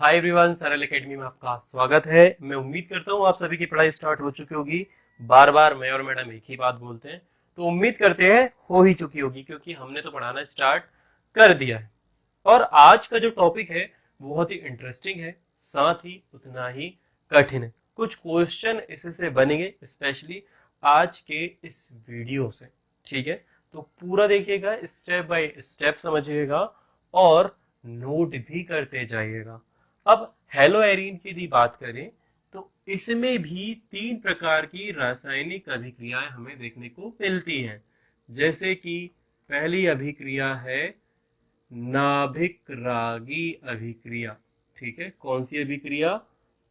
Hi everyone, सरल academy में आपका स्वागत है। मैं उम्मीद करता हूँ आप सभी की पढ़ाई स्टार्ट हो चुकी होगी। बार बार मैं और मैडम एक ही बात बोलते हैं, तो उम्मीद करते हैं हो ही चुकी होगी, क्योंकि हमने तो पढ़ाना स्टार्ट कर दिया है। और आज का जो टॉपिक है वो बहुत ही इंटरेस्टिंग है, साथ ही उतना ही कठिन है। कुछ क्वेश्चन इससे से बनेंगे स्पेशली आज के इस वीडियो से। ठीक है, तो पूरा देखिएगा, स्टेप बाय स्टेप समझिएगा और नोट भी करते जाइएगा। अब हेलो एरीन की यदि बात करें तो इसमें भी तीन प्रकार की रासायनिक अभिक्रियाएं हमें देखने को मिलती हैं। जैसे कि पहली अभिक्रिया है नाभिक रागी अभिक्रिया। ठीक है, कौन सी अभिक्रिया?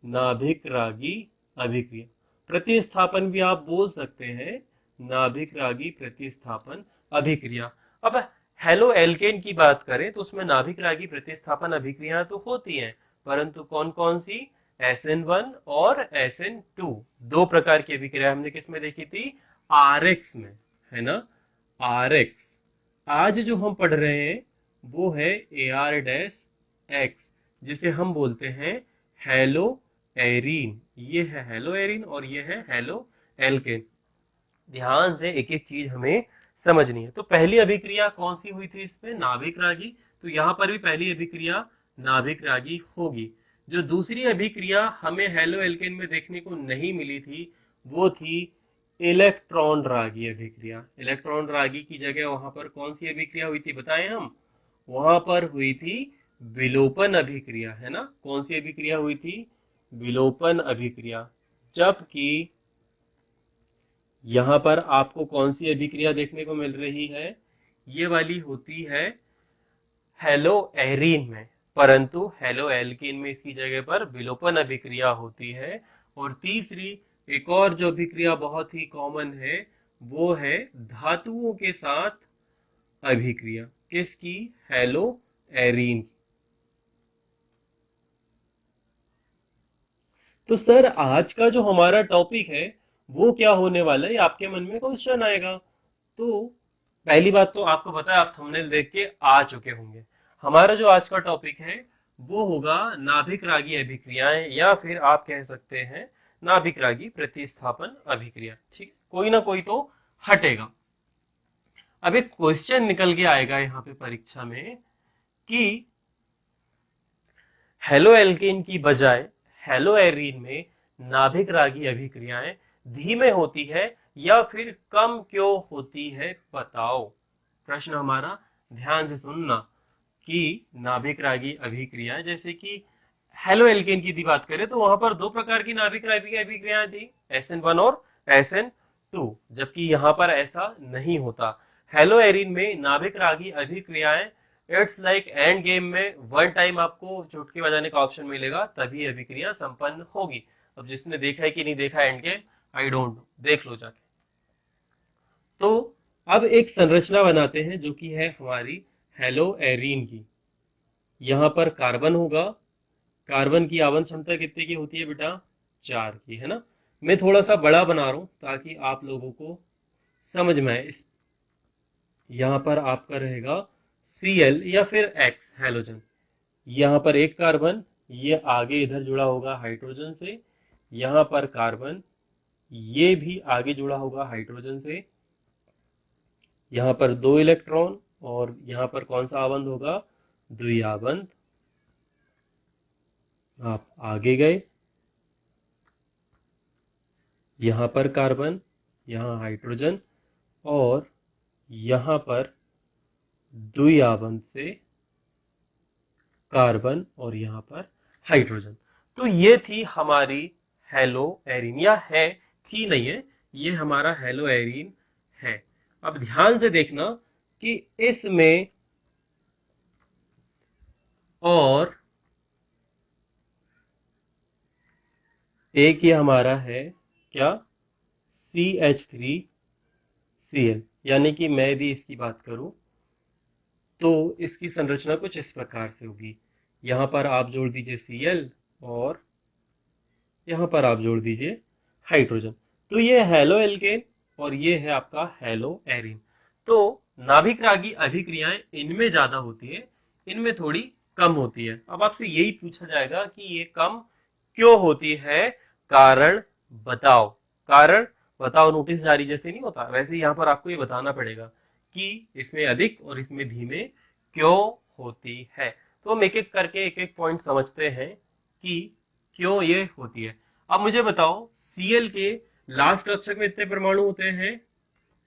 नाभिक रागी अभिक्रिया। प्रतिस्थापन भी आप बोल सकते हैं, नाभिक रागी प्रतिस्थापन अभिक्रिया। अब हेलो एल्केन की बात करें तो उसमें नाभिक रागी प्रतिस्थापन अभिक्रिया तो होती हैं, परंतु कौन कौन सी? SN1 और SN2। दो प्रकार की अभिक्रिया हमने किस में देखी थी? RX में, है ना? RX। आज जो हम पढ़ रहे हैं वो है AR-X, जिसे हम बोलते हैं हेलो एरीन। ये है हेलो एरीन और ये है हेलो एल्केन। ध्यान से एक एक चीज हमें समझनी है। तो पहली अभिक्रिया कौन सी हुई थी इसमें? नाभिक रागी। तो यहां पर भी पहली अभिक्रिया नाभिक रागी होगी। जो दूसरी अभिक्रिया हमें हेलो एल्केन में देखने को नहीं मिली थी वो थी इलेक्ट्रॉन रागी अभिक्रिया। इलेक्ट्रॉन रागी की जगह वहां पर कौन सी अभिक्रिया हुई थी बताएं हम? वहां पर हुई थी विलोपन अभिक्रिया, है ना? कौन सी अभिक्रिया हुई थी? विलोपन अभिक्रिया। जबकि यहां पर आपको कौन सी अभिक्रिया देखने को मिल रही है? ये वाली होती है हेलो एरीन में, परंतु हेलो एल्कीन में इसकी जगह पर विलोपन अभिक्रिया होती है। और तीसरी एक और जो अभिक्रिया बहुत ही कॉमन है वो है धातुओं के साथ अभिक्रिया। किसकी? Hello arene. तो सर आज का जो हमारा टॉपिक है वो क्या होने वाला है? आपके मन में क्वेश्चन आएगा। तो पहली बात तो आपको पता है, आप थंबनेल देख के आ चुके होंगे। हमारा जो आज का टॉपिक है वो होगा नाभिक रागी अभिक्रियाएं, या फिर आप कह सकते हैं नाभिक रागी प्रतिस्थापन अभिक्रिया। ठीक, कोई ना कोई तो हटेगा। अब एक क्वेश्चन निकल के आएगा यहाँ पे परीक्षा में कि हेलो एल्केन की बजाय हेलो एरीन में नाभिक रागी अभिक्रियाएं धीमे होती है या फिर कम क्यों होती है, बताओ। प्रश्न हमारा ध्यान से सुनना कि नाभिक रागी अभिक्रियाएं, जैसे कि हेलो एल्केन की बात करें तो वहां पर दो प्रकार की नाभिक रागी अभिक्रियाएं थी, SN1 और SN2, जबकि यहां पर ऐसा नहीं होता। हेलो एरीन में नाभिक रागी अभिक्रियाएं इट्स लाइक एंड गेम में वन टाइम आपको चुटकी बजाने का ऑप्शन मिलेगा तभी अभिक्रिया संपन्न होगी। अब जिसने देखा है कि नहीं देखा end game, I don't know, देख लो जाके। तो अब एक संरचना बनाते हैं जो कि है हमारी हेलो एरीन की। यहां पर कार्बन होगा। कार्बन की आवन क्षमता कितने की होती है बेटा? 4 की, है ना? मैं थोड़ा सा बड़ा बना रहा हूं ताकि आप लोगों को समझ में आए। इस यहां पर आपका रहेगा Cl या फिर X हेलोजन। यहाँ पर एक कार्बन, ये आगे इधर जुड़ा होगा हाइड्रोजन से। यहाँ पर कार्बन, ये भी आगे जुड़ा होगा हाइड्रोजन से। यहाँ पर 2 इलेक्ट्रॉन और यहाँ पर कौन सा आबंध होगा? द्विआबंध। आप आगे गए, यहाँ पर कार्बन, यहाँ हाइड्रोजन और यहाँ पर द्विआबंध से कार्बन और यहाँ पर हाइड्रोजन। तो ये थी हमारी हेलो एरीन, या है, थी नहीं है, ये हमारा हेलो एरीन है। अब ध्यान से देखना कि इसमें और एक ये हमारा है क्या? CH3Cl। यानी कि मैं यदि इसकी बात करूं तो इसकी संरचना कुछ इस प्रकार से होगी। यहां पर आप जोड़ दीजिए Cl और यहां पर आप जोड़ दीजिए हाइड्रोजन। तो ये हेलो एल्केन और ये है आपका हेलो एरीन। तो नाभिक रागी अभिक्रियाएं इनमें ज्यादा होती है, इनमें थोड़ी कम होती है। अब आपसे यही पूछा जाएगा कि ये कम क्यों होती है, कारण बताओ। कारण बताओ नोटिस जारी जैसे नहीं होता, वैसे यहाँ पर आपको ये बताना पड़ेगा कि इसमें अधिक और इसमें धीमे क्यों होती है। तो हम एक एक करके एक एक पॉइंट समझते हैं कि क्यों ये होती है। अब मुझे बताओ Cl के लास्ट कक्षा में इतने परमाणु होते हैं?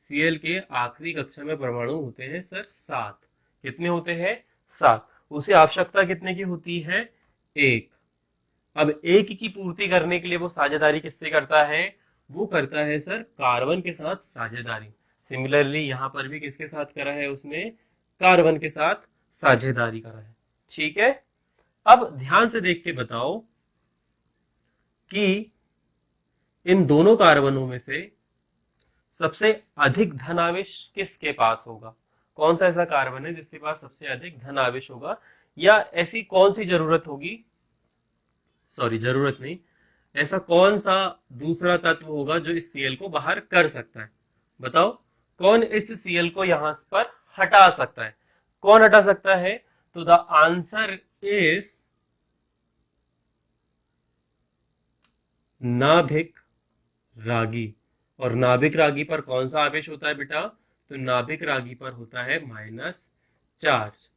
Cl के आखिरी कक्षा में परमाणु होते हैं सर 7। कितने होते हैं? 7। उसे आवश्यकता कितने की होती है? 1। अब 1 की पूर्ति करने के लिए वो साझेदारी किससे करता है? वो करता है सर कार्बन के साथ साझेदारी। सिमिलरली यहां पर भी किसके साथ करा है उसने? कार्बन के साथ साझेदारी करा है। ठीक है, अब ध्यान से देख के बताओ कि इन दोनों कार्बनों में से सबसे अधिक धन आवेश किसके पास होगा? कौन सा ऐसा कार्बन है जिसके पास सबसे अधिक धन आवेश होगा, या ऐसी कौन सी जरूरत होगी, सॉरी जरूरत नहीं, ऐसा कौन सा दूसरा तत्व होगा जो इस Cl को बाहर कर सकता है? बताओ कौन इस Cl को यहां पर हटा सकता है? कौन हटा सकता है? तो द आंसर इज नाभिक रागी। और नाभिक रागी पर कौन सा आवेश होता है बेटा? तो नाभिक रागी पर होता है -चार्ज।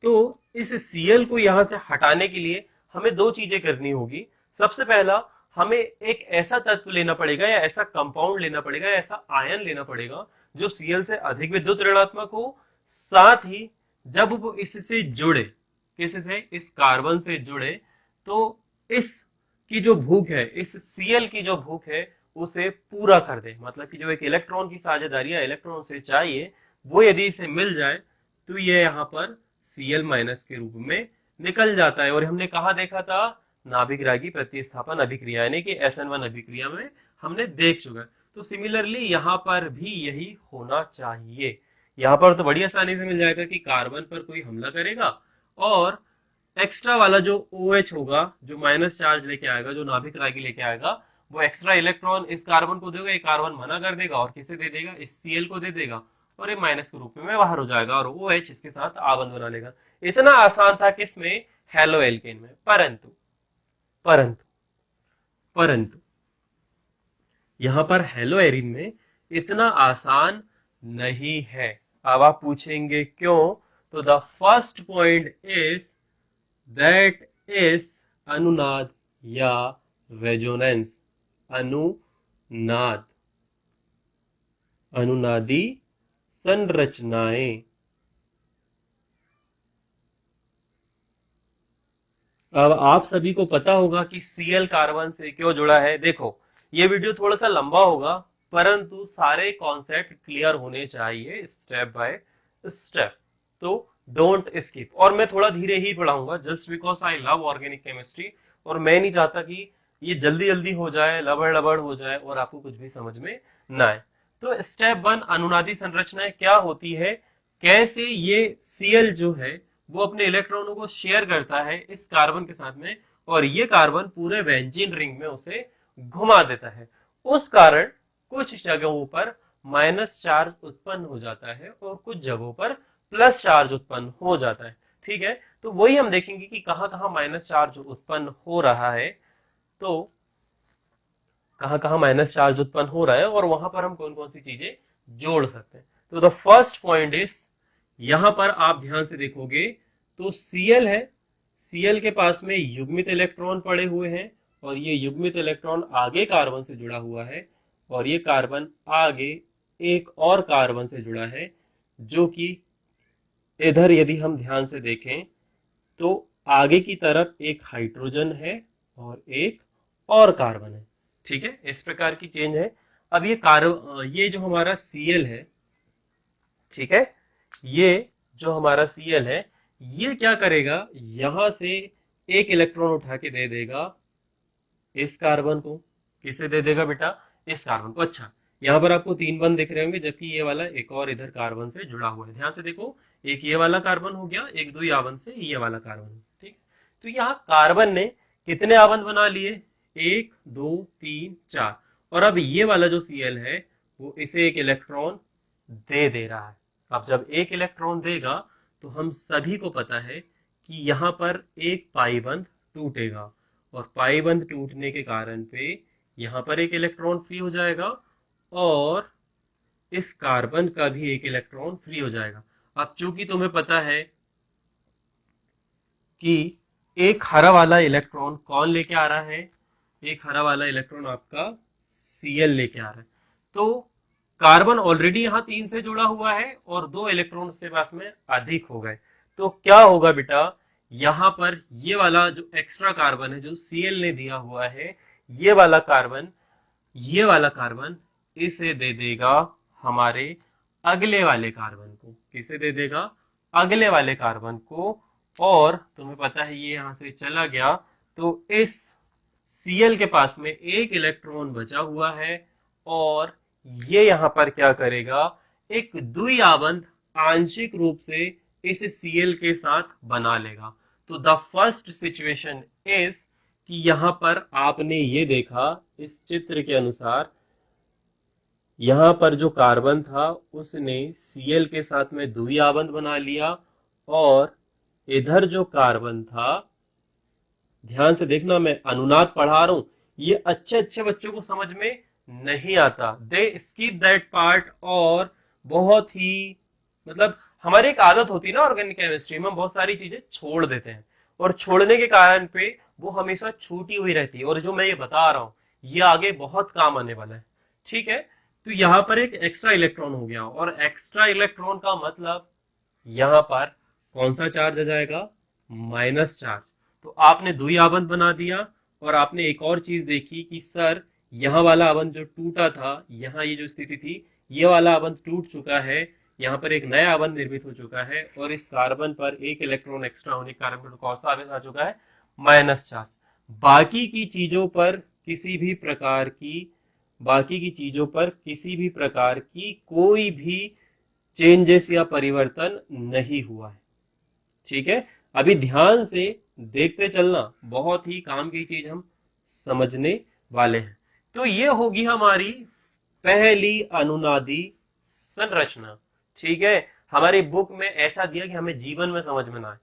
तो इस Cl को यहां से हटाने के लिए हमें दो चीजें करनी होगी। सबसे पहला, हमें एक ऐसा तत्व लेना पड़ेगा या ऐसा कंपाउंड लेना पड़ेगा या ऐसा आयन लेना पड़ेगा जो Cl से अधिक विद्युत ऋणात्मक हो, साथ ही जब वो इससे जुड़े, किससे? इस कार्बन से जुड़े, तो इस की जो भूख है, इस Cl की जो भूख है उसे पूरा कर दे। मतलब कि जो एक इलेक्ट्रॉन की साझेदारी है, इलेक्ट्रॉन से चाहिए, वो यदि इसे मिल जाए तो ये यहाँ पर Cl- के रूप में निकल जाता है। और हमने कहा देखा था? नाभिक रागी प्रतिस्थापन अभिक्रिया, यानी कि SN1 अभिक्रिया में हमने देख चुका है। तो सिमिलरली यहाँ पर भी यही होना चाहिए। यहाँ पर तो बड़ी आसानी से मिल जाएगा कि कार्बन पर कोई हमला करेगा और एक्स्ट्रा वाला जो OH होगा, जो माइनस चार्ज लेके आएगा, जो नाभिक रागी लेके आएगा, वो एक्स्ट्रा इलेक्ट्रॉन इस कार्बन को देगा, ये कार्बन मना कर देगा और किसे दे देगा? इस Cl को दे देगा, और ये माइनस के रूप में बाहर हो जाएगा और OH इसके साथ आबंध बना लेगा। इतना आसान था किसमें? हेलो एल्केन में। परंतु परंतु परंतु यहां पर हेलो एरिन में इतना आसान नहीं है। अब आप पूछेंगे क्यों? तो the first point is that is अनुनाद या रेजोनेंस। अनुनाद, अनुनादी संरचनाएं। अब आप सभी को पता होगा कि Cl कार्बन से क्यों जुड़ा है। देखो ये वीडियो थोड़ा सा लंबा होगा, परंतु सारे कॉन्सेप्ट क्लियर होने चाहिए स्टेप बाय स्टेप। तो डोंट स्किप। और मैं थोड़ा धीरे ही पढ़ाऊंगा just because I love organic chemistry, और मैं नहीं चाहता कि ये जल्दी जल्दी हो जाए, लबड़ लबड़ हो जाए और आपको कुछ भी समझ में ना आए। तो स्टेप 1, अनुनादी संरचनाएं क्या होती है, कैसे ये Cl जो है वो अपने इलेक्ट्रॉनों को शेयर करता है इस कार्बन के साथ में, और ये कार्बन पूरे बेंजीन रिंग में उसे घुमा देता है। उस कारण कुछ जगहों पर माइनस चार्ज उत्पन्न हो जाता है और कुछ जगहों पर प्लस चार्ज उत्पन्न हो जाता है। ठीक है, तो वही हम देखेंगे कि कहां कहां माइनस चार्ज उत्पन्न हो रहा है, तो कहां कहां माइनस चार्ज उत्पन्न हो रहा है और वहां पर हम कौन कौन सी चीजें जोड़ सकते हैं। तो द फर्स्ट पॉइंट इज, यहां पर आप ध्यान से देखोगे तो Cl है, Cl के पास में युग्मित इलेक्ट्रॉन पड़े हुए हैं और ये युग्मित इलेक्ट्रॉन आगे कार्बन से जुड़ा हुआ है, और ये कार्बन आगे एक और कार्बन से जुड़ा है, जो कि इधर यदि हम ध्यान से देखें तो आगे की तरफ एक हाइड्रोजन है और एक और कार्बन है। ठीक है, इस प्रकार की चेंज है। अब ये जो हमारा Cl है, ठीक है, ये जो हमारा Cl है, ये क्या करेगा? यहां से एक इलेक्ट्रॉन उठा के दे देगा इस कार्बन को। किसे दे देगा बेटा? इस कार्बन को। अच्छा, यहाँ पर आपको 3 बंद दिख रहे होंगे, जबकि ये वाला एक और इधर कार्बन से जुड़ा हुआ है। ध्यान से देखो, एक ये वाला कार्बन हो गया, एक दुई आबंध से ये वाला कार्बन। ठीक, तो यहाँ कार्बन ने कितने आबंध बना लिए? 1 2 3 4। और अब ये वाला जो Cl है वो इसे एक इलेक्ट्रॉन दे दे रहा है। अब जब एक इलेक्ट्रॉन देगा तो हम सभी को पता है कि यहाँ पर एक पाई बंध टूटेगा और पाई बंध टूटने के कारण पे यहाँ पर एक इलेक्ट्रॉन फ्री हो जाएगा और इस कार्बन का भी एक इलेक्ट्रॉन फ्री हो जाएगा। अब चूंकि तुम्हें पता है कि एक हरा वाला इलेक्ट्रॉन कौन लेके आ रहा है, एक हरा वाला इलेक्ट्रॉन आपका Cl लेके आ रहा है, तो कार्बन ऑलरेडी यहाँ 3 से जुड़ा हुआ है और 2 इलेक्ट्रॉन उसके पास में अधिक हो गए। तो क्या होगा बेटा, यहाँ पर ये वाला जो एक्स्ट्रा कार्बन है जो Cl ने दिया हुआ है, ये वाला कार्बन इसे दे देगा हमारे अगले वाले कार्बन को। किसे दे देगा? अगले वाले कार्बन को। और तुम्हें पता है ये यहां से चला गया तो इस Cl के पास में एक इलेक्ट्रॉन बचा हुआ है और ये यहां पर क्या करेगा, एक द्विआबंध आंशिक रूप से इस Cl के साथ बना लेगा। तो द फर्स्ट सिचुएशन इज कि यहां पर आपने ये देखा इस चित्र के अनुसार, यहां पर जो कार्बन था उसने Cl के साथ में द्विआबंध बना लिया और इधर जो कार्बन था, ध्यान से देखना मैं अनुनाद पढ़ा रहा हूं, ये अच्छे अच्छे बच्चों को समझ में नहीं आता, दे स्किप दैट पार्ट। और बहुत ही मतलब हमारी एक आदत होती है ना ऑर्गेनिक केमिस्ट्री में, हम बहुत सारी चीजें छोड़ देते हैं और छोड़ने के कारण पे वो हमेशा छूटी हुई रहती है। और जो मैं ये बता रहा हूँ ये आगे बहुत काम आने वाला है, ठीक है। तो यहाँ पर एक एक्स्ट्रा इलेक्ट्रॉन हो गया और एक्स्ट्रा इलेक्ट्रॉन का मतलब यहाँ पर कौन सा चार्ज आ जाएगा? Minus charge. तो आपने द्विआबंध बना दिया और आपने एक और चीज देखी कि सर यहाँ वाला आबंध जो टूटा था, यहाँ ये जो स्थिति थी, ये वाला आबंध टूट चुका है, यहाँ पर एक नया आबंध निर्मित हो चुका है और इस कार्बन पर एक इलेक्ट्रॉन एक्स्ट्रा होने के कारण कौन सा आवेश आ चुका है? Minus charge. बाकी की चीजों पर किसी भी प्रकार की कोई भी चेंजेस या परिवर्तन नहीं हुआ है, ठीक है। अभी ध्यान से देखते चलना, बहुत ही काम की चीज हम समझने वाले हैं। तो ये होगी हमारी पहली अनुनादी संरचना, ठीक है। हमारी बुक में ऐसा दिया कि हमें जीवन में समझ में ना आए,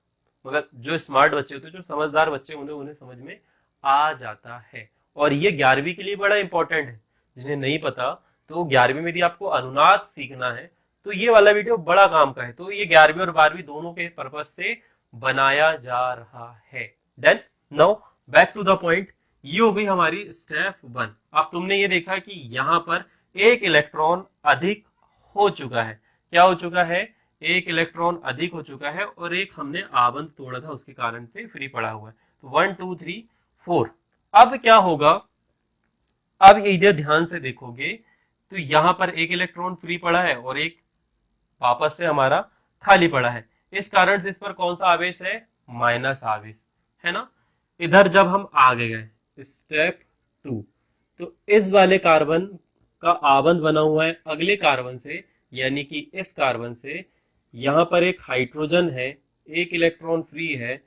मगर जो स्मार्ट बच्चे होते हैं, जो समझदार बच्चे उन्हें समझ में आ जाता है। और ये 11वीं के लिए बड़ा इंपॉर्टेंट है, जिन्हें नहीं पता तो 11वीं में यदि आपको अनुनाद सीखना है तो ये वाला वीडियो बड़ा काम का है। तो ये 11वीं और 12वीं दोनों के पर्पज से बनाया जा रहा है। Then now back to the point, ये हो गई हमारी स्टेप 1। अब तुमने ये देखा कि यहाँ पर एक इलेक्ट्रॉन अधिक हो चुका है। क्या हो चुका है? एक इलेक्ट्रॉन अधिक हो चुका है और एक हमने आबंध तोड़ा था उसके कारण से फ्री पड़ा हुआ है। तो 1 2 3 4। अब क्या होगा, अब इधर ध्यान से देखोगे तो यहाँ पर एक इलेक्ट्रॉन फ्री पड़ा है और एक वापस से हमारा खाली पड़ा है। इस कारण से इस पर कौन सा आवेश है? माइनस आवेश है ना। इधर जब हम आगे गए स्टेप 2, तो इस वाले कार्बन का आबंध बना हुआ है अगले कार्बन से, यानी कि इस कार्बन से। यहाँ पर एक हाइड्रोजन है, एक इलेक्ट्रॉन फ्री है,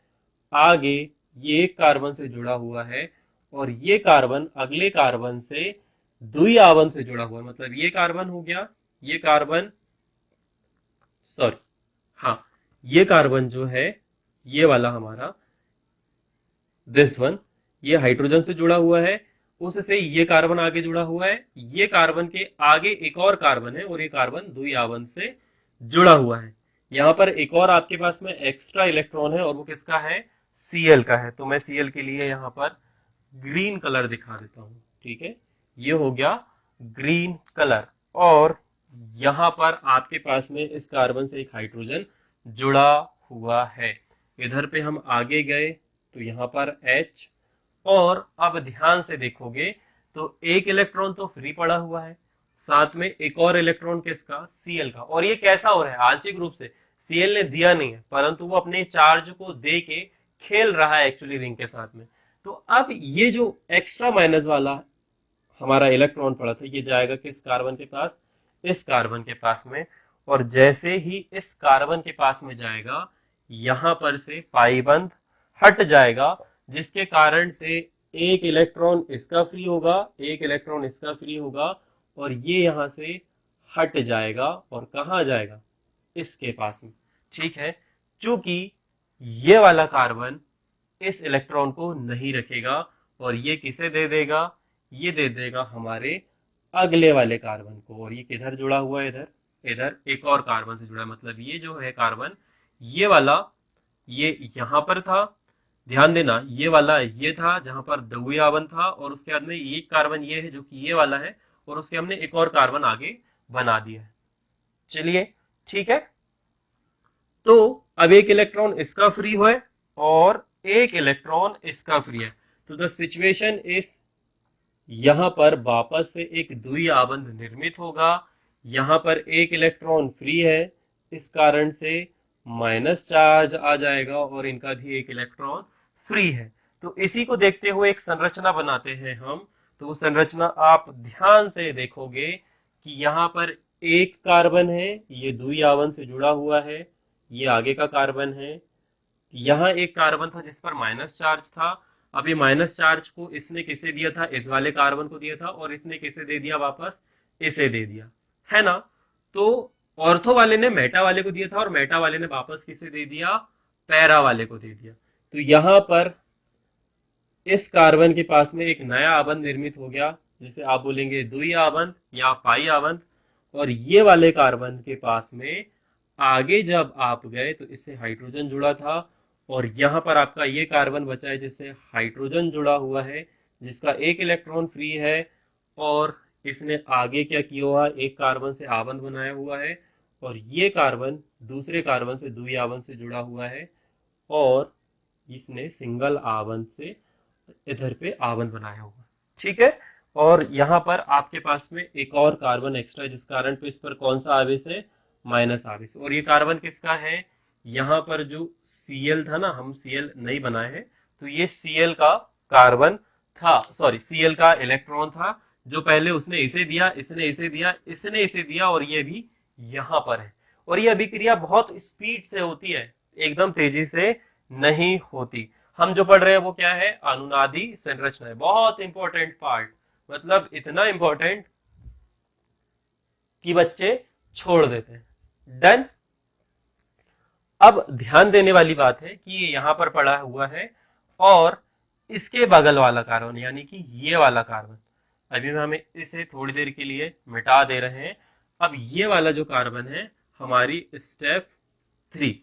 आगे ये एक कार्बन से जुड़ा हुआ है और ये कार्बन अगले कार्बन से द्विआबंध से जुड़ा हुआ है। मतलब ये कार्बन हो गया, ये कार्बन, सॉरी हाँ, ये कार्बन जो है ये वाला हमारा दिस वन, ये हाइड्रोजन से जुड़ा हुआ है, उससे ये कार्बन आगे जुड़ा हुआ है, ये कार्बन के आगे एक और कार्बन है और ये कार्बन द्विआबंध से जुड़ा हुआ है। यहाँ पर एक और आपके पास में एक्स्ट्रा इलेक्ट्रॉन है और वो किसका है? Cl का है। तो मैं Cl के लिए यहाँ पर ग्रीन कलर दिखा देता हूँ, ठीक है। ये हो गया ग्रीन कलर और यहाँ पर आपके पास में इस कार्बन से एक हाइड्रोजन जुड़ा हुआ है। इधर पे हम आगे गए तो यहाँ पर H, और अब ध्यान से देखोगे तो एक इलेक्ट्रॉन तो फ्री पड़ा हुआ है, साथ में एक और इलेक्ट्रॉन किसका? Cl का। और ये कैसा हो रहा है? आंशिक रूप से Cl ने दिया नहीं है परंतु वो अपने चार्ज को दे के खेल रहा है एक्चुअली रिंग के साथ में। तो अब ये जो एक्स्ट्रा माइनस वाला हमारा इलेक्ट्रॉन पड़ा था ये जाएगा किस कार्बन के पास? इस कार्बन के पास में। और जैसे ही इस कार्बन के पास में जाएगा यहां पर से पाई बंध हट जाएगा, जिसके कारण से एक इलेक्ट्रॉन इसका फ्री होगा, एक इलेक्ट्रॉन इसका फ्री होगा और ये यहां से हट जाएगा और कहां जाएगा? इसके पास में, ठीक है। चूंकि ये वाला कार्बन इस इलेक्ट्रॉन को नहीं रखेगा और ये किसे दे देगा, ये दे देगा हमारे अगले वाले कार्बन को। और ये किधर जुड़ा हुआ है, इधर, इधर एक और कार्बन से जुड़ा है। मतलब ये जो है कार्बन, ये वाला, ये यहां पर था, ध्यान देना, ये वाला ये था जहां पर द्वितीय आवन था, और उसके बाद में एक कार्बन ये है जो कि ये वाला है, और उसके हमने एक और कार्बन आगे बना दिया है। चलिए ठीक है, तो अब एक इलेक्ट्रॉन इसका फ्री हुआ है और एक इलेक्ट्रॉन इसका फ्री है। तो द सिचुएशन इज, यहां पर वापस से एक द्वितीय आबंध निर्मित होगा, यहां पर एक इलेक्ट्रॉन फ्री है, इस कारण से माइनस चार्ज आ जाएगा और इनका भी एक इलेक्ट्रॉन फ्री है। तो इसी को देखते हुए एक संरचना बनाते हैं हम। तो वो संरचना आप ध्यान से देखोगे कि यहाँ पर एक कार्बन है, ये द्वितीय आवन से जुड़ा हुआ है, ये आगे का कार्बन है, यहाँ एक कार्बन था जिस पर माइनस चार्ज था। अब ये माइनस चार्ज को इसने किसे दिया था, इस वाले कार्बन को दिया था, और इसने किसे दे दिया वापस, इसे दे दिया, है ना। तो ऑर्थो वाले ने मेटा वाले को दिया था और मेटा वाले ने वापस किसे दे दिया, पैरा वाले को दे दिया। तो यहां पर इस कार्बन के पास में एक नया आबंध निर्मित हो गया, जिसे आप बोलेंगे द्वितीय आबंध या पाई आबंध। और ये वाले कार्बन के पास में आगे जब आप गए तो इससे हाइड्रोजन जुड़ा था, और यहाँ पर आपका ये कार्बन बचा है जिससे हाइड्रोजन जुड़ा हुआ है, जिसका एक इलेक्ट्रॉन फ्री है, और इसने आगे क्या किया हुआ, एक कार्बन से आबंध बनाया हुआ है, और ये कार्बन दूसरे कार्बन से द्वितीय आबंध से जुड़ा हुआ है, और इसने सिंगल आबंध से इधर पे आबंध बनाया हुआ, ठीक है। और यहाँ पर आपके पास में एक और कार्बन एक्स्ट्रा है, जिस कारण पे इस पर कौन सा आवेश है, माइनस आवेश। और ये कार्बन किसका है, यहाँ पर जो Cl था ना, हम Cl नहीं बनाए हैं, तो ये Cl का कार्बन था, सॉरी Cl का इलेक्ट्रॉन था, जो पहले उसने इसे दिया, इसने इसे दिया, इसने इसे दिया, और ये भी यहाँ पर है। और ये अभिक्रिया बहुत स्पीड से होती है, एकदम तेजी से नहीं होती। हम जो पढ़ रहे हैं वो क्या है, अनुनादी संरचना है, बहुत इंपॉर्टेंट पार्ट, मतलब इतना इंपॉर्टेंट कि बच्चे छोड़ देते हैं। डन। अब ध्यान देने वाली बात है कि ये यहां पर पड़ा हुआ है, और इसके बगल वाला कार्बन यानी कि ये वाला कार्बन, अभी हम इसे थोड़ी देर के लिए मिटा दे रहे हैं। अब ये वाला जो कार्बन है, हमारी स्टेप 3,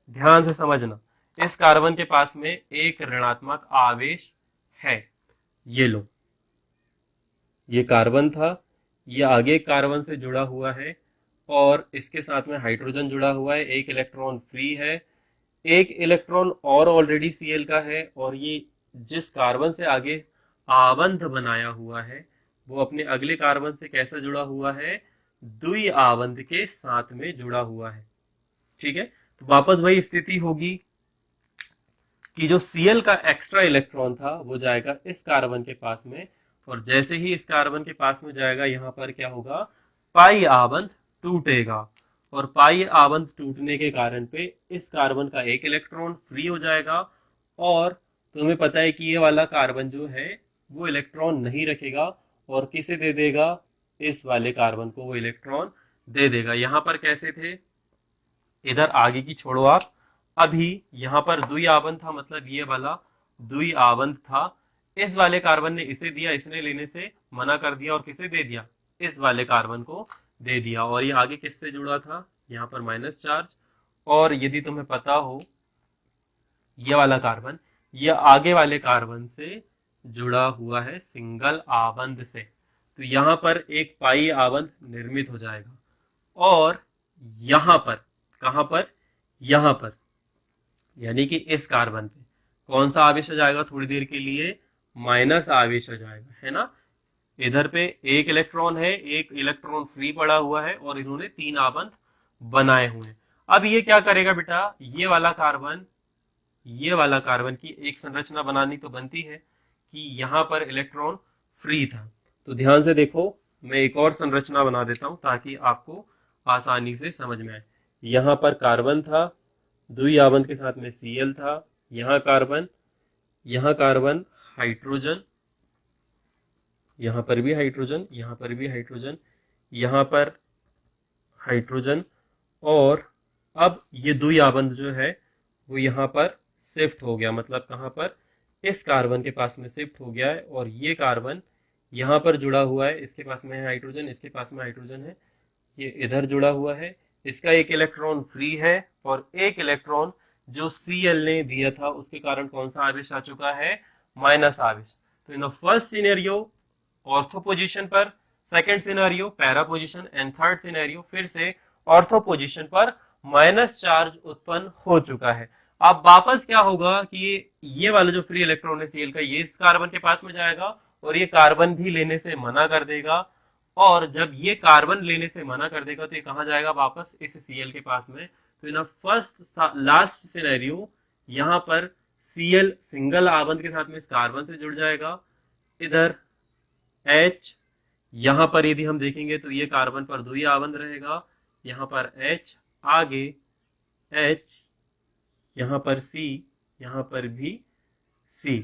ध्यान से समझना, इस कार्बन के पास में एक ऋणात्मक आवेश है। ये लो, ये कार्बन था, ये आगे कार्बन से जुड़ा हुआ है, और इसके साथ में हाइड्रोजन जुड़ा हुआ है, एक इलेक्ट्रॉन फ्री है, एक इलेक्ट्रॉन और ऑलरेडी Cl का है, और ये जिस कार्बन से आगे आबंध बनाया हुआ है वो अपने अगले कार्बन से कैसा जुड़ा हुआ है, द्वि आबंध के साथ में जुड़ा हुआ है, ठीक है। तो वापस वही स्थिति होगी कि जो Cl का एक्स्ट्रा इलेक्ट्रॉन था वो जाएगा इस कार्बन के पास में, और जैसे ही इस कार्बन के पास में जाएगा यहाँ पर क्या होगा, पाई आबंध टूटेगा, और पाई आबंध टूटने के कारण पे इस कार्बन का एक इलेक्ट्रॉन फ्री हो जाएगा, और तुम्हें पता है कि ये वाला कार्बन जो है वो इलेक्ट्रॉन नहीं रखेगा और किसे दे देगा, इस वाले कार्बन को वो इलेक्ट्रॉन दे देगा। यहाँ पर कैसे थे, इधर आगे की छोड़ो आप, अभी यहाँ पर द्वि आबंध था, मतलब ये वाला द्वि आबंध था, इस वाले कार्बन ने इसे दिया, इसने लेने से मना कर दिया, और किसे दे दिया, इस वाले कार्बन को दे दिया। और ये आगे किससे जुड़ा था, यहाँ पर माइनस चार्ज, और यदि तुम्हें पता हो ये वाला कार्बन, ये आगे वाले कार्बन से जुड़ा हुआ है सिंगल आबंध से, तो यहाँ पर एक पाई आबंध निर्मित हो जाएगा, और यहाँ पर, कहां पर, यहां पर, यानी कि इस कार्बन पे कौन सा आवेश आ जाएगा, थोड़ी देर के लिए माइनस आवेश आ जाएगा, है ना। इधर पे एक इलेक्ट्रॉन है, एक इलेक्ट्रॉन फ्री पड़ा हुआ है, और इन्होंने 3 आबंध बनाए हुए हैं। अब ये क्या करेगा बेटा, ये वाला कार्बन की एक संरचना बनानी तो बनती है कि यहाँ पर इलेक्ट्रॉन फ्री था। तो ध्यान से देखो, मैं एक और संरचना बना देता हूं ताकि आपको आसानी से समझ में आए। यहाँ पर कार्बन था, द्वि आबंध के साथ में Cl था, यहाँ कार्बन हाइड्रोजन, यहाँ पर भी हाइड्रोजन, यहाँ पर भी हाइड्रोजन, यहाँ पर हाइड्रोजन, और अब ये द्वि आबंध जो है वो यहाँ पर शिफ्ट हो गया, मतलब कहाँ पर, इस कार्बन के पास में शिफ्ट हो गया है, और ये कार्बन यहाँ पर जुड़ा हुआ है, इसके पास में है हाइड्रोजन, इसके पास में हाइड्रोजन है, ये इधर जुड़ा हुआ है, इसका एक इलेक्ट्रॉन फ्री है, और एक इलेक्ट्रॉन जो Cl ने दिया था उसके कारण कौन सा आवेश आ चुका है, माइनस आवेश। तो in the first scenario ortho position पर, second scenario para position, and third scenario फिर से ऑर्थो पोजीशन पर माइनस चार्ज उत्पन्न हो चुका है। अब वापस क्या होगा कि ये वाला जो फ्री इलेक्ट्रॉन है Cl का, ये इस कार्बन के पास में जाएगा और ये कार्बन भी लेने से मना कर देगा, और जब ये कार्बन लेने से मना कर देगा तो ये कहां जाएगा, वापस इस Cl के पास में। तो इन फर्स्ट लास्ट सिनेरियो यहाँ पर Cl सिंगल आबंध के साथ में इस कार्बन से जुड़ जाएगा, इधर H, यहां पर यदि हम देखेंगे तो ये कार्बन पर द्वि आबंध रहेगा, यहाँ पर H, आगे H, यहाँ पर C, यहाँ पर भी C,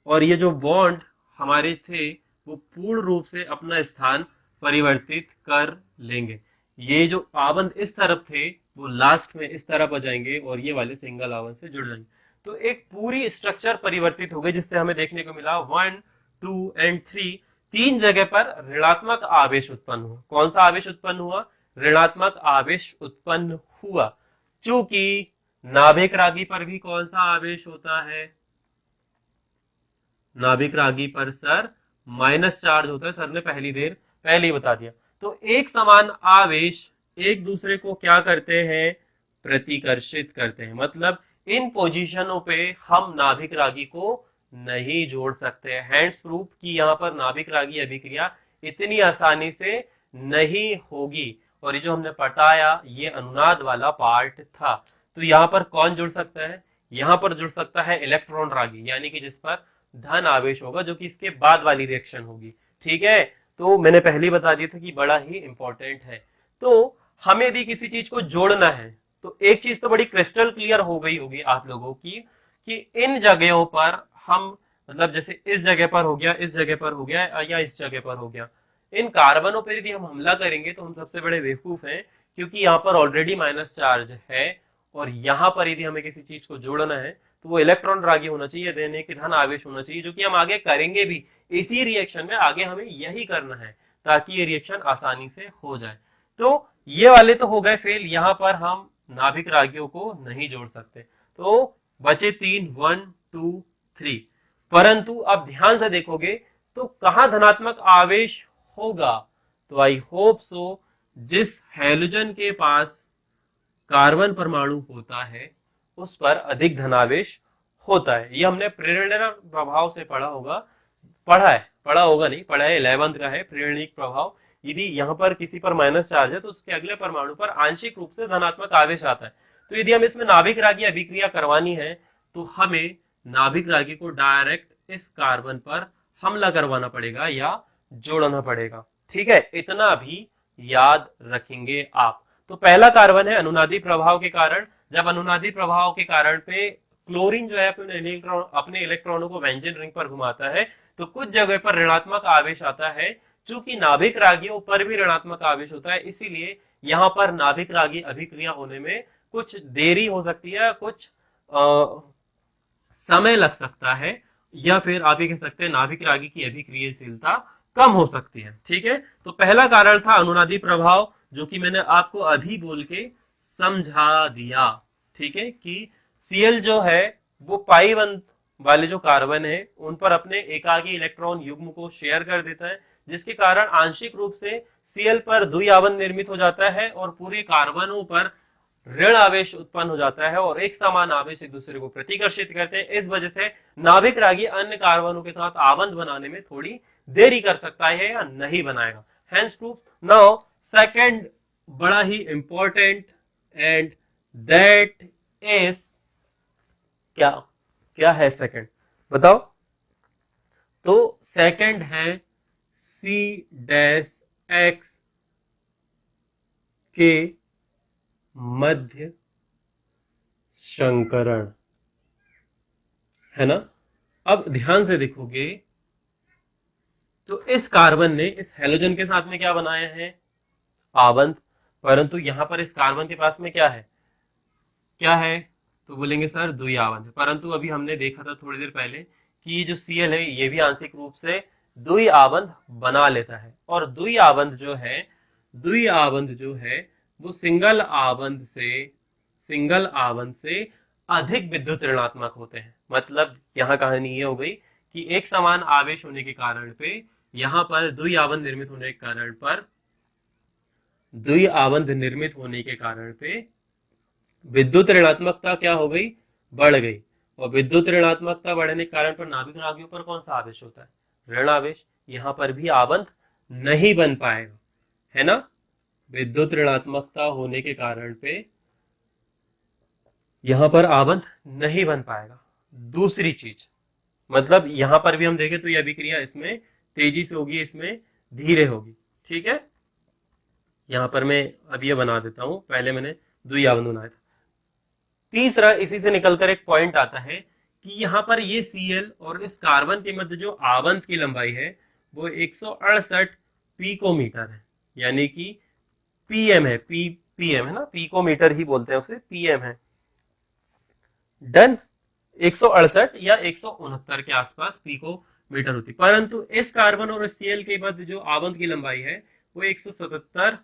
और ये जो बॉन्ड हमारे थे वो पूर्ण रूप से अपना स्थान परिवर्तित कर लेंगे। ये जो आबंध इस तरफ थे वो लास्ट में इस तरफ आ जाएंगे और ये वाले सिंगल आबंध से जुड़ जाएंगे। तो एक पूरी स्ट्रक्चर परिवर्तित हो गई, जिससे हमें देखने को मिला 1, 2 एंड 3 तीन जगह पर ऋणात्मक आवेश उत्पन्न हुआ। कौन सा आवेश उत्पन्न हुआ, ऋणात्मक आवेश उत्पन्न हुआ। चूंकि नाभिक रागी पर भी कौन सा आवेश होता है, नाभिक रागी पर सर माइनस चार्ज होता है, सर ने पहले ही बता दिया। तो एक समान आवेश एक दूसरे को क्या करते हैं, प्रतिकर्षित करते हैं, मतलब इन पोजीशनों पे हम नाभिक रागी को नहीं जोड़ सकते। हैंड्स प्रूफ कि यहाँ पर नाभिक रागी अभिक्रिया इतनी आसानी से नहीं होगी। और ये जो हमने पढ़ाया ये अनुनाद वाला पार्ट था। तो यहाँ पर कौन जुड़ सकता है, यहाँ पर जुड़ सकता है इलेक्ट्रॉन रागी, यानी कि जिस पर धन आवेश होगा, जो कि इसके बाद वाली रिएक्शन होगी। ठीक है, तो मैंने पहले ही बता दिया था कि बड़ा ही इंपॉर्टेंट है। तो हमें यदि किसी चीज को जोड़ना है तो एक चीज तो बड़ी क्रिस्टल क्लियर हो गई होगी आप लोगों की कि इन जगहों पर हम, मतलब जैसे इस जगह पर हो गया, इस जगह पर हो गया, या इस जगह पर हो गया, इन कार्बनों पर यदि हम हमला करेंगे तो हम सबसे बड़े बेवकूफ हैं, क्योंकि यहाँ पर ऑलरेडी माइनस चार्ज है, और यहाँ पर यदि हमें किसी चीज को जोड़ना है तो वो इलेक्ट्रॉन रागी होना चाहिए, देने के धन आवेश होना चाहिए, जो कि हम आगे करेंगे भी। इसी रिएक्शन में आगे हमें यही करना है ताकि ये रिएक्शन आसानी से हो जाए। तो ये वाले तो हो गए फेल, यहाँ पर हम नाभिक रागियों को नहीं जोड़ सकते। तो बचे 3, 1, 2, 3। परंतु अब ध्यान से देखोगे तो कहां धनात्मक आवेश होगा, तो आई होप सो जिस हैलोजन के पास कार्बन परमाणु होता है उस पर अधिक धनावेश होता है। ये हमने प्रेरणा प्रभाव से पढ़ा होगा नहीं, पढ़ा है 11th का है, प्रेरणिक प्रभाव। यदि यहाँ पर किसी पर माइनस चार्ज है तो उसके अगले परमाणु पर आंशिक रूप से धनात्मक आवेश आता है। तो यदि हम इसमें नाभिक रागी अभिक्रिया करवानी है तो हमें नाभिक रागी को डायरेक्ट इस कार्बन पर हमला करवाना पड़ेगा या जोड़ना पड़ेगा। ठीक है, इतना भी याद रखेंगे आप। तो पहला कार्बन है अनुनादी प्रभाव के कारण। जब अनुनादी प्रभाव के कारण पे क्लोरीन जो है अपने इलेक्ट्रॉनों को व्यंजन रिंग पर घुमाता है तो कुछ जगह पर ऋणात्मक आवेश आता है। चूंकि नाभिक रागियों पर भी ऋणात्मक आवेश होता है, इसीलिए यहाँ पर नाभिक रागी अभिक्रिया होने में कुछ देरी हो सकती है, कुछ समय लग सकता है, या फिर आप ये कह सकते हैं नाभिक रागी की अभिक्रियाशीलता कम हो सकती है। ठीक है, तो पहला कारण था अनुनादी प्रभाव, जो कि मैंने आपको अभी बोल के समझा दिया। ठीक है, कि Cl जो है वो पाई1 वाले जो कार्बन है उन पर अपने एकाकी इलेक्ट्रॉन युग्म को शेयर कर देता है, जिसके कारण आंशिक रूप से Cl पर द्वि आबंध निर्मित हो जाता है और पूरे कार्बनों पर ऋण आवेश उत्पन्न हो जाता है और एक समान आवेश एक दूसरे को प्रतिकर्षित करते हैं। इस वजह से नाभिक रागी अन्य कार्बनों के साथ आबंध बनाने में थोड़ी देरी कर सकता है या नहीं बनाएगा। Hence proof. नाउ सेकंड बड़ा ही इंपॉर्टेंट, एंड दैट इज क्या है सेकंड, बताओ। तो सेकंड है C-X के मध्य शंकरण, है ना। अब ध्यान से देखोगे तो इस कार्बन ने इस हेलोजन के साथ में क्या बनाया है, आबंध, परंतु यहां पर इस कार्बन के पास में क्या है तो बोलेंगे सर द्विआबंध है, परंतु अभी हमने देखा था थोड़ी देर पहले कि ये जो Cl है ये भी आंशिक रूप से द्विआबंध बना लेता है, और द्विआबंध जो है वो सिंगल आबंध से अधिक विद्युत ऋणात्मक होते हैं। मतलब यहाँ कहानी ये हो गई कि एक समान आवेश होने के कारण पे यहाँ पर द्विआबंध निर्मित होने के कारण पे विद्युत ऋणात्मकता क्या हो गई, बढ़ गई। और विद्युत ऋणात्मकता बढ़ने के कारण पर नाभिक राशियों पर कौन सा आवेश होता है, ऋण आवेश। यहाँ पर भी आबंध नहीं बन पाएगा, है ना। विद्युत ऋणात्मकता होने के कारण पे यहाँ पर आबंध नहीं बन पाएगा। दूसरी चीज, मतलब यहाँ पर भी हम देखें तो यह अभिक्रिया इसमें तेजी से होगी, इसमें धीरे होगी, ठीक है। यहाँ पर मैं अब ये बना देता हूं, पहले मैंने द्विआबंध बनाया था। तीसरा, इसी से निकलकर एक पॉइंट आता है कि यहाँ पर ये Cl और इस कार्बन के मध्य जो आबंध की लंबाई है वो 168 पिकोमीटर है, यानी कि पीएम है, पीएम है ना, पिकोमीटर ही बोलते हैं उसे, पीएम है। डन। 168 या 169 के आसपास पिकोमीटर होती, परंतु इस कार्बन और Cl के मध्य जो आबंध की लंबाई है वो 177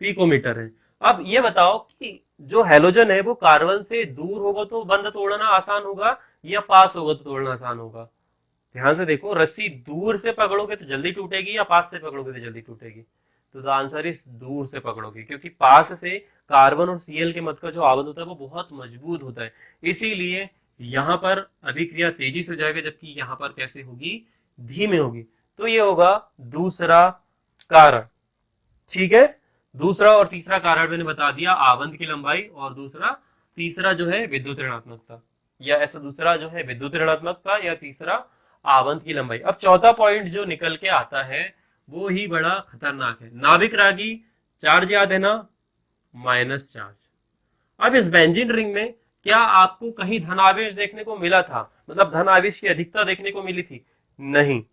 पिकोमीटर है। अब ये बताओ कि जो हैलोजन है वो कार्बन से दूर होगा तो बंध तोड़ना आसान होगा या पास होगा तो तोड़ना आसान होगा। ध्यान से देखो, रस्सी दूर से पकड़ोगे तो जल्दी टूटेगी या पास से पकड़ोगे तो जल्दी टूटेगी। तो द आंसर इज दूर से पकड़ोगे, क्योंकि पास से कार्बन और Cl के मध्य का जो आबंध होता है वो बहुत मजबूत होता है, इसीलिए यहाँ पर अभिक्रिया तेजी से हो जाएगा, जबकि यहाँ पर कैसे होगी, धीमे होगी। तो ये होगा दूसरा कारण, ठीक है। दूसरा और तीसरा कारण मैंने बता दिया, आबंध की लंबाई, और तीसरा जो है विद्युत ऋणात्मकता, या ऐसा दूसरा जो है विद्युत ऋणात्मकता या तीसरा आबंध की लंबाई। अब चौथा पॉइंट जो निकल के आता है वो ही बड़ा खतरनाक है। नाभिक रागी चार्ज याद है ना, माइनस चार्ज। अब इस बेंजीन रिंग में क्या आपको कहीं धनावेश देखने को मिला था, मतलब धनावेश की अधिकता देखने को मिली थी? नहीं।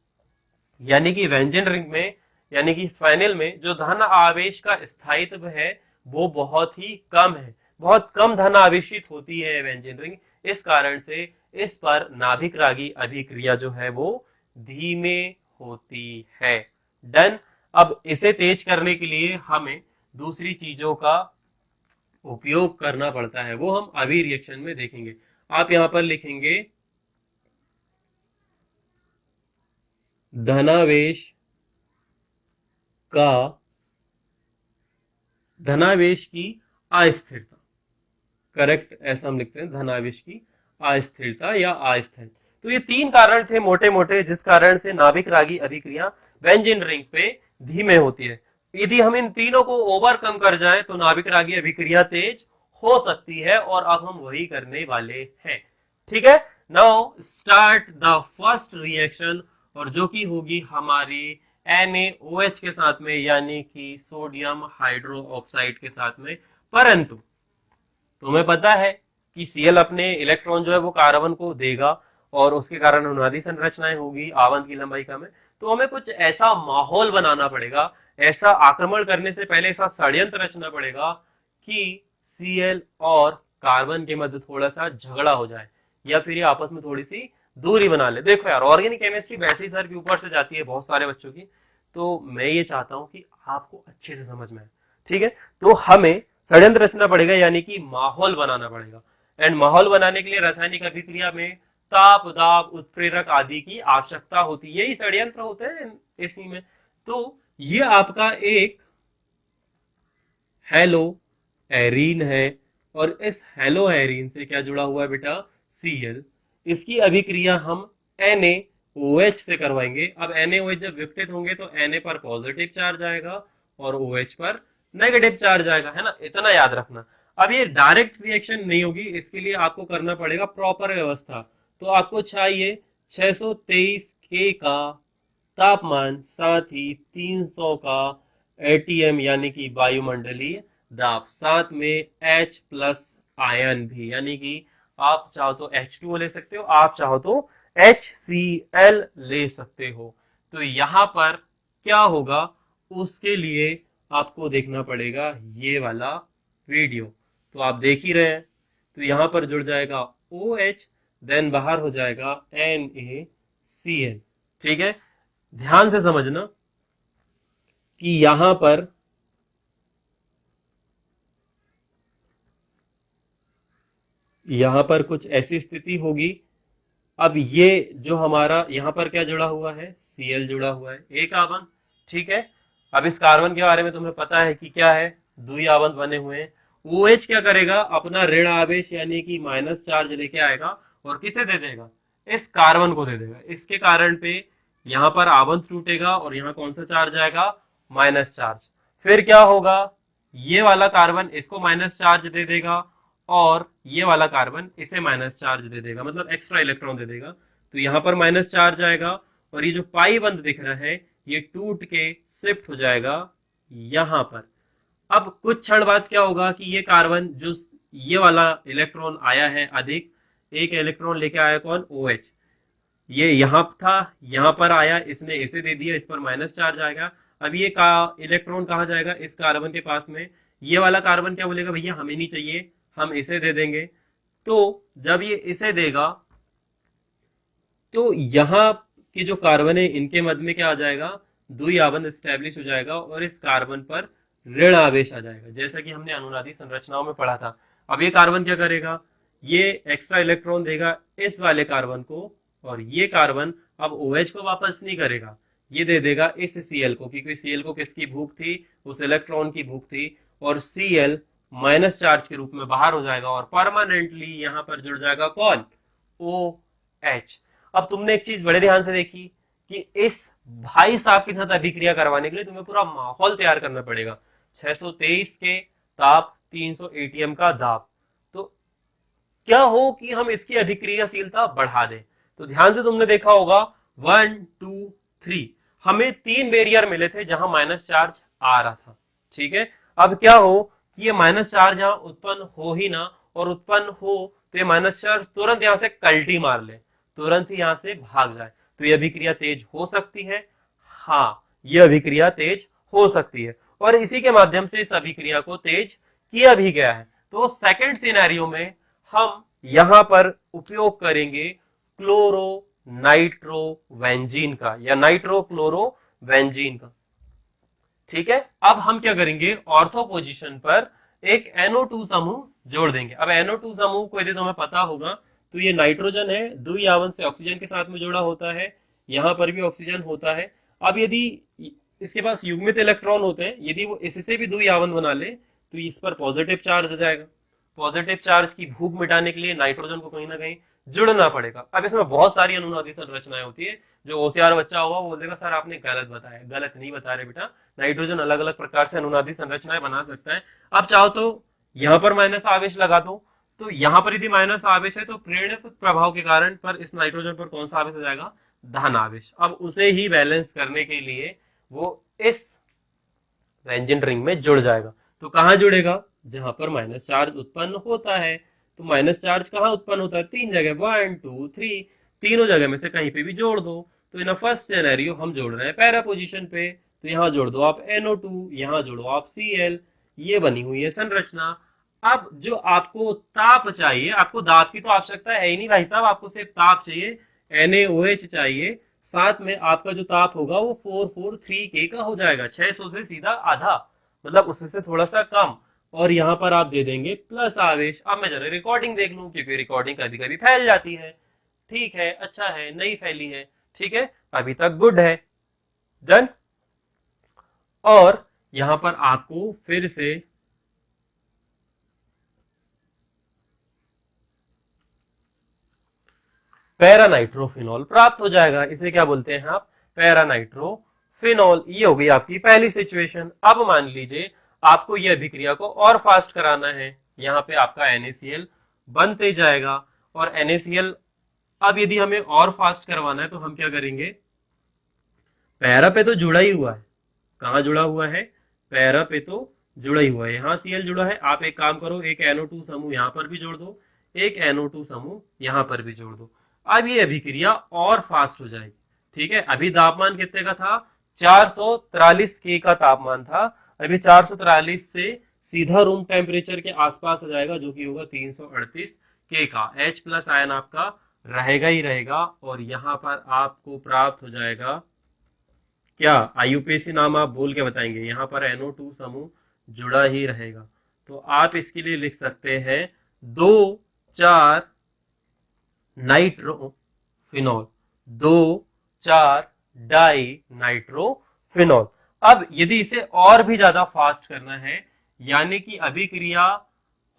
यानी कि बेंजीन रिंग में, यानी कि फाइनल में जो धन आवेश का स्थायित्व है वो बहुत ही कम है, बहुत कम धन आवेशित होती है बेंजीन रिंग। इस कारण से इस पर नाभिक रागी अभिक्रिया जो है वो धीमे होती है। डन। अब इसे तेज करने के लिए हमें दूसरी चीजों का उपयोग करना पड़ता है, वो हम अभी रिएक्शन में देखेंगे। आप यहां पर लिखेंगे धनावेश की अस्थिरता, करेक्ट, ऐसा हम लिखते हैं, धनावेश की अस्थिरता या अस्थायी। तो ये तीन कारण थे मोटे मोटे जिस कारण से नाभिक रागी अभिक्रिया बेंजीन रिंग पे धीमे होती है। यदि हम इन तीनों को ओवरकम कर जाए तो नाभिक रागी अभिक्रिया तेज हो सकती है, और अब हम वही करने वाले हैं, ठीक है। Now start the first reaction, और जो कि होगी हमारी NaOH के साथ में, यानी कि सोडियम हाइड्रो ऑक्साइड के साथ में। परंतु तुम्हें पता है कि Cl अपने इलेक्ट्रॉन जो है वो कार्बन को देगा, और उसके कारण अनुनादी संरचनाएं होगी, आबंध की लंबाई कम है। तो हमें कुछ ऐसा माहौल बनाना पड़ेगा, ऐसा आक्रमण करने से पहले ऐसा षड्यंत्र रचना पड़ेगा कि Cl और कार्बन के मध्य थोड़ा सा झगड़ा हो जाए, या फिर ये आपस में थोड़ी सी दूरी बना ले। देखो यार, ऑर्गेनिक केमिस्ट्री वैसे ही सर के ऊपर से जाती है बहुत सारे बच्चों की, तो मैं ये चाहता हूं कि आपको अच्छे से समझ में आए, ठीक है। तो हमें षड्यंत्र रचना पड़ेगा, यानी कि माहौल बनाना पड़ेगा। एंड माहौल बनाने के लिए रासायनिक अभिक्रिया में ताप, दाब, उत्प्रेरक आदि की आवश्यकता होती है, यही षड्यंत्र होते हैं इसी में। तो ये आपका एक हेलो एरीन है, और इस हेलो एरीन से क्या जुड़ा हुआ है बेटा, Cl। इसकी अभिक्रिया हम NaOH से करवाएंगे। अब NaOH जब विघटित होंगे तो Na पर पॉजिटिव चार्ज आएगा और OH पर नेगेटिव चार्ज आएगा, है ना, इतना याद रखना। अब ये डायरेक्ट रिएक्शन नहीं होगी, इसके लिए आपको करना पड़ेगा प्रॉपर व्यवस्था। तो आपको चाहिए 623 K का तापमान, साथ ही 300 का ATM यानी कि वायुमंडलीय दाब, साथ में H प्लस आयन भी, यानी कि आप चाहो तो H2O ले सकते हो, आप चाहो तो HCl ले सकते हो। तो यहां पर क्या होगा, उसके लिए आपको देखना पड़ेगा ये वाला वीडियो। तो आप देख ही रहे हैं, तो यहां पर जुड़ जाएगा OH, देन बाहर हो जाएगा NaCl। ठीक है, ध्यान से समझना कि यहां पर कुछ ऐसी स्थिति होगी। अब ये जो हमारा यहाँ पर क्या जुड़ा हुआ है, Cl जुड़ा हुआ है, एक कार्बन। ठीक है, अब इस कार्बन के बारे में तुम्हें पता है कि क्या है, द्विआबंध बने हुए हैं। OH क्या करेगा, अपना ऋण आवेश यानी कि माइनस चार्ज लेके आएगा और किसे दे देगा, इस कार्बन को दे देगा। इसके कारण पे यहाँ पर आबंध टूटेगा और यहाँ कौन सा चार्ज आएगा, माइनस चार्ज। फिर क्या होगा, ये वाला कार्बन इसको माइनस चार्ज दे देगा और ये वाला कार्बन इसे माइनस चार्ज दे देगा, मतलब एक्स्ट्रा इलेक्ट्रॉन दे देगा। तो यहाँ पर माइनस चार्ज आएगा और ये जो पाई बंध दिख रहा है ये टूट के शिफ्ट हो जाएगा यहाँ पर। अब कुछ क्षण बाद क्या होगा कि ये कार्बन जो ये वाला इलेक्ट्रॉन आया है अधिक, एक इलेक्ट्रॉन लेके आया कौन, OH, ये यहाँ था, यहाँ पर आया, इसने इसे दे दिया, इस पर माइनस चार्ज आएगा। अब ये इलेक्ट्रॉन कहाँ जाएगा, इस कार्बन के पास में। ये वाला कार्बन क्या बोलेगा, भैया हमें नहीं चाहिए, हम इसे दे देंगे। तो जब ये इसे देगा तो यहाँ के जो कार्बन है इनके मध्य में क्या आ जाएगा, द्विआबंध स्टैब्लिश हो जाएगा और इस कार्बन पर ऋण आवेश आ जाएगा, जैसा कि हमने अनुनादी संरचनाओं में पढ़ा था। अब ये कार्बन क्या करेगा, ये एक्स्ट्रा इलेक्ट्रॉन देगा इस वाले कार्बन को और ये कार्बन अब OH को वापस नहीं करेगा, ये दे देगा इस Cl को, क्योंकि Cl को किसकी भूख थी, उस इलेक्ट्रॉन की भूख थी, और Cl माइनस चार्ज के रूप में बाहर हो जाएगा और परमानेंटली यहां पर जुड़ जाएगा कौन, OH। अब तुमने एक चीज बड़े ध्यान से देखी कि इस भाई साहब के साथ अभिक्रिया करवाने के लिए तुम्हें पूरा माहौल तैयार करना पड़ेगा। 623 के ताप, 300 ATM का दाब, तो क्या हो कि हम इसकी अभिक्रियाशीलता बढ़ा दें। तो ध्यान से तुमने देखा होगा 1 2 3 हमें 3 बैरियर मिले थे जहां माइनस चार्ज आ रहा था। ठीक है, अब क्या हो कि ये माइनस चार्ज यहां उत्पन्न हो ही ना, और उत्पन्न हो तो ये माइनस चार्ज तुरंत यहां से कल्टी मार ले, तुरंत ही यहां से भाग जाए। तो ये अभिक्रिया तेज हो सकती है, हाँ ये अभिक्रिया तेज हो सकती है, और इसी के माध्यम से इस अभिक्रिया को तेज किया भी गया है। तो सेकंड सिनेरियो में हम यहां पर उपयोग करेंगे क्लोरो नाइट्रोवेंजीन का या नाइट्रो क्लोरो वेंजीन का। ठीक है, अब हम क्या करेंगे, ऑर्थो पोजीशन पर एक NO2 समूह जोड़ देंगे। अब NO2 समूह को यदि तुम्हें पता होगा तो ये नाइट्रोजन है, द्विआबंध से ऑक्सीजन के साथ में जुड़ा होता है, यहां पर भी ऑक्सीजन होता है। अब यदि इसके पास युग्मित इलेक्ट्रॉन होते हैं, यदि वो इससे भी द्विआबंध बना ले तो इस पर पॉजिटिव चार्ज आ जाएगा। पॉजिटिव चार्ज की भूख मिटाने के लिए नाइट्रोजन को कहीं ना कहीं जुड़ना पड़ेगा। अब इसमें बहुत सारी अनुनादी संरचनाएं होती है, जो OCR बच्चा होगा वो बोलेगा सर आपने गलत बताया। गलत नहीं बता रहे बेटा, नाइट्रोजन अलग अलग प्रकार से अनुनादी संरचनाएं बना सकता है। आप चाहो तो यहाँ पर माइनस आवेश लगा दो, तो यहाँ पर यदि माइनस आवेश है तो प्रेरित प्रभाव के कारण पर इस नाइट्रोजन पर कौन सा आवेश हो जाएगा, धन आवेश। अब उसे ही बैलेंस करने के लिए वो इस वेंजीन रिंग में जुड़ जाएगा। तो कहां जुड़ेगा, जहां पर माइनस चार्ज उत्पन्न होता है। तो माइनस चार्ज कहां उत्पन्न होता है, 3 जगह, 1 2 3, तीनों जगह में से कहीं पे भी जोड़ दो। तो इन फर्स्ट सिनेरियो हम जोड़ रहे हैं पैरा पोजीशन पे, तो यहाँ जोड़ दो आप NO2, यहाँ जोड़ो आप Cl, ये बनी हुई है संरचना। अब जो आपको ताप चाहिए, आपको दाब की तो आवश्यकता है ही नहीं भाई साहब, आपको सिर्फ ताप चाहिए, NaOH चाहिए। साथ में आपका जो ताप होगा वो 443K का हो जाएगा, 600 से सीधा आधा, मतलब उससे थोड़ा सा कम। और यहाँ पर आप दे देंगे प्लस आवेश। अब मैं जरा रिकॉर्डिंग देख लूं, क्योंकि रिकॉर्डिंग कभी कभी फैल जाती है। ठीक है, अच्छा है, नहीं फैली है, ठीक है, अभी तक गुड है, डन। और यहां पर आपको फिर से पैरानाइट्रोफिनॉल प्राप्त हो जाएगा। इसे क्या बोलते हैं आप, पैरानाइट्रोफिनॉल। ये हो गई आपकी पहली सिचुएशन। अब मान लीजिए आपको ये अभिक्रिया को और फास्ट कराना है, यहाँ पे आपका NaCl बनते जाएगा, और NaCl अब यदि हमें और फास्ट करवाना है तो हम क्या करेंगे, पैरा पे तो जुड़ा ही हुआ है, कहां जुड़ा हुआ है, पैरा पे तो जुड़ा ही हुआ है, यहाँ Cl जुड़ा है। आप एक काम करो, एक NO2 समूह यहाँ पर भी जोड़ दो, एक NO2 समूह यहाँ पर भी जोड़ दो। अब ये अभिक्रिया और फास्ट हो जाएगी। ठीक है, अभी तापमान कितने का था, 443K का तापमान था, अभी 443 से सीधा रूम टेम्परेचर के आसपास आ जाएगा, जो कि होगा 338 के का। H प्लस आयन आपका रहेगा ही रहेगा, और यहाँ पर आपको प्राप्त हो जाएगा क्या, आईयूपीएसी नाम आप बोल के बताएंगे, यहाँ पर NO2 समूह जुड़ा ही रहेगा। तो आप इसके लिए लिख सकते हैं 2,4 नाइट्रोफिनॉल, 2,4 डाई नाइट्रोफिनॉल। अब यदि इसे और भी ज्यादा फास्ट करना है, यानी कि अभिक्रिया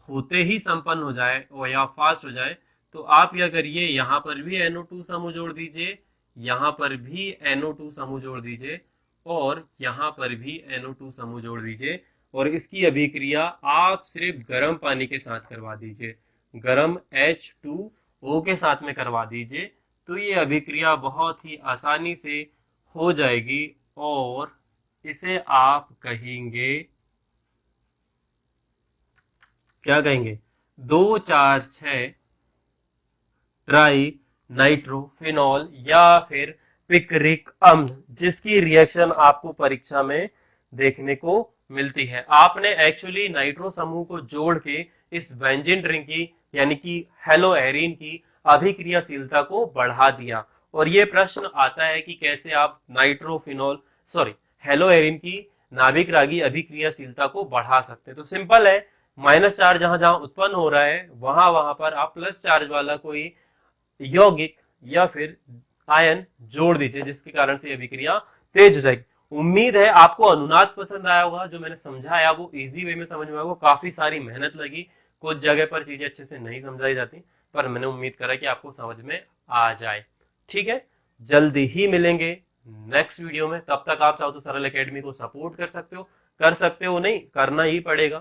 होते ही संपन्न हो जाए और या फास्ट हो जाए, तो आप यह करिए, यहां पर भी NO2 समूह जोड़ दीजिए, यहां पर भी NO2 समूह जोड़ दीजिए, और यहां पर भी NO2 समूह जोड़ दीजिए, और इसकी अभिक्रिया आप सिर्फ गर्म पानी के साथ करवा दीजिए, गर्म H2O के साथ में करवा दीजिए। तो ये अभिक्रिया बहुत ही आसानी से हो जाएगी, और इसे आप कहेंगे, क्या कहेंगे, 2,4,6 ट्राई नाइट्रोफिनॉल, या फिर पिक्रिक अम्ल, जिसकी रिएक्शन आपको परीक्षा में देखने को मिलती है। आपने एक्चुअली नाइट्रो समूह को जोड़ के इस बेंजीन रिंग की, यानी कि हेलोएरिन की अभिक्रियाशीलता को बढ़ा दिया, और ये प्रश्न आता है कि कैसे आप नाइट्रोफिनॉल सॉरी हेलोएरिन की नाभिक रागी अभिक्रियाशीलता को बढ़ा सकते हैं। तो सिंपल है, माइनस चार्ज जहां जहां उत्पन्न हो रहा है, वहां वहां पर आप प्लस चार्ज वाला कोई यौगिक या फिर आयन जोड़ दीजिए, जिसके कारण से अभिक्रिया तेज हो जाएगी। उम्मीद है आपको अनुनाद पसंद आया होगा, जो मैंने समझाया वो इजी वे में समझ में आया, काफी सारी मेहनत लगी, कुछ जगह पर चीजें अच्छे से नहीं समझाई जाती, पर मैंने उम्मीद करा कि आपको समझ में आ जाए। ठीक है, जल्दी ही मिलेंगे नेक्स्ट वीडियो में। तब तक आप चाहो तो सरल एकेडमी को सपोर्ट कर सकते हो नहीं, करना ही पड़ेगा,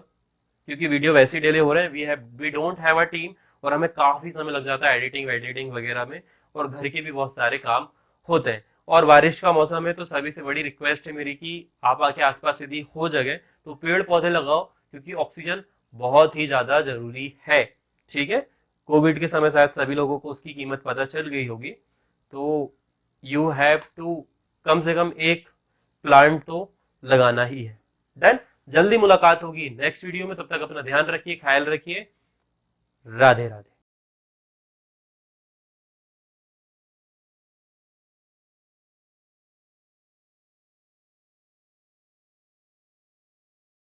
क्योंकि वीडियो वैसे डिले हो रहे हैं, we don't have a team, और हमें काफी समय लग जाता है एडिटिंग वगैरह में, और घर के भी बहुत सारे काम होते हैं, और बारिश का मौसम है, तो सभी से बड़ी रिक्वेस्ट है मेरी कि आप आके आसपास यदि हो जगह तो पेड़ पौधे लगाओ, क्योंकि ऑक्सीजन बहुत ही ज्यादा जरूरी है। ठीक है, कोविड के समय शायद सभी लोगों को उसकी कीमत पता चल गई होगी, तो यू हैव टू कम से कम एक प्लांट तो लगाना ही है। डन, जल्दी मुलाकात होगी नेक्स्ट वीडियो में, तब तक अपना ध्यान रखिए, ख्याल रखिए, राधे राधे।